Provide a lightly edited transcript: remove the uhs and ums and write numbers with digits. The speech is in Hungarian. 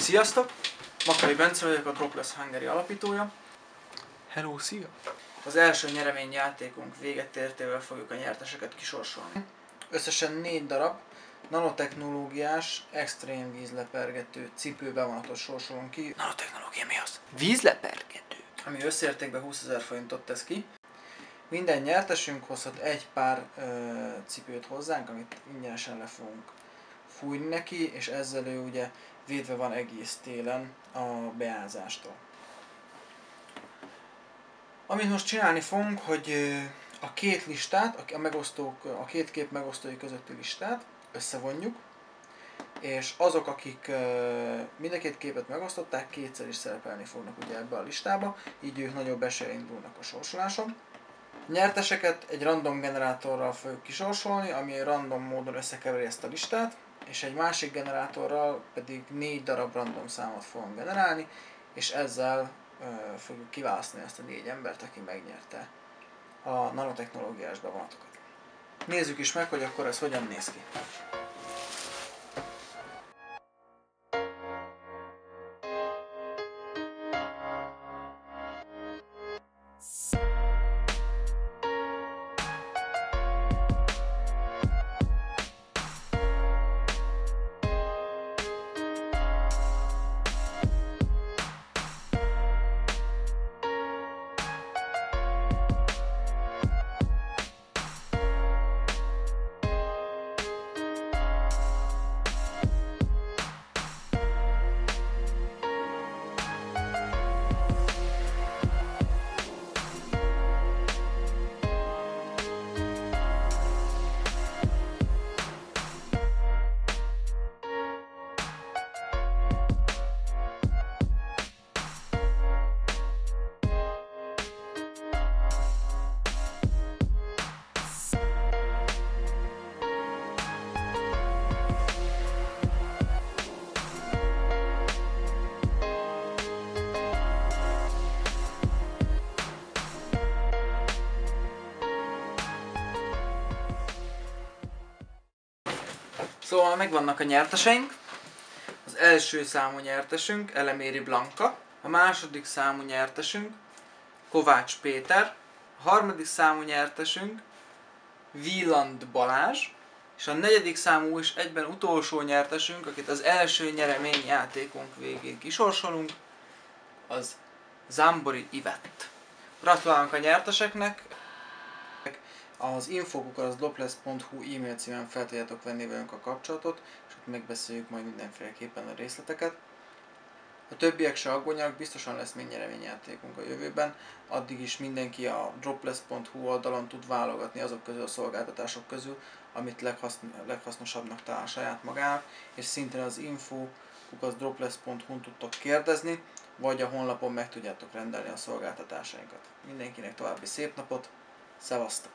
Sziasztok! Makari Bence vagyok, a Dropless Hungary alapítója. Hello, szia! Az első nyereményjátékunk véget értével fogjuk a nyerteseket kisorsolni. Összesen 4 darab nanotechnológiás, extrém vízlepergető cipőbevonatot sorsolunk ki. Nanotechnológia mi az? Vízlepergető. Ami összértékben 20 000 forintot tesz ki. Minden nyertesünk hozhat egy pár cipőt hozzánk, amit ingyenesen le fogunk fújni neki, és ezzel ő ugye védve van egész télen a beázástól. Amit most csinálni fogunk, hogy a két listát, a két kép megosztói közötti listát összevonjuk, és azok, akik mind a két képet megosztották, kétszer is szerepelni fognak ugye ebbe a listába, így ők nagyobb eséllyel indulnak a sorsoláson. A nyerteseket egy random generátorral fogjuk kisorsolni, ami random módon összekeveri ezt a listát, és egy másik generátorral pedig 4 darab random számot fogunk generálni, és ezzel fogjuk kiválasztani ezt a 4 embert, aki megnyerte a nanotechnológiás bevonatokat. Nézzük is meg, hogy akkor ez hogyan néz ki. Szóval megvannak a nyerteseink. Az első számú nyertesünk Eleméri Blanka, a második számú nyertesünk Kovács Péter, a harmadik számú nyertesünk Wieland Balázs, és a negyedik számú és egyben utolsó nyertesünk, akit az első nyereményjátékunk végén kisorsolunk, az Zambori Ivett. Gratulálunk a nyerteseknek! Az info@dropless.hu e-mail címen fel tudjátok venni velünk a kapcsolatot, és ott megbeszéljük majd mindenféleképpen a részleteket. A többiek se aggódjanak, biztosan lesz még nyereményjátékunk a jövőben, addig is mindenki a dropless.hu oldalon tud válogatni azok közül a szolgáltatások közül, amit leghasznosabbnak talál saját magának, és szintén az info@dropless.hu-n tudtok kérdezni, vagy a honlapon meg tudjátok rendelni a szolgáltatásainkat. Mindenkinek további szép napot, szevasztok!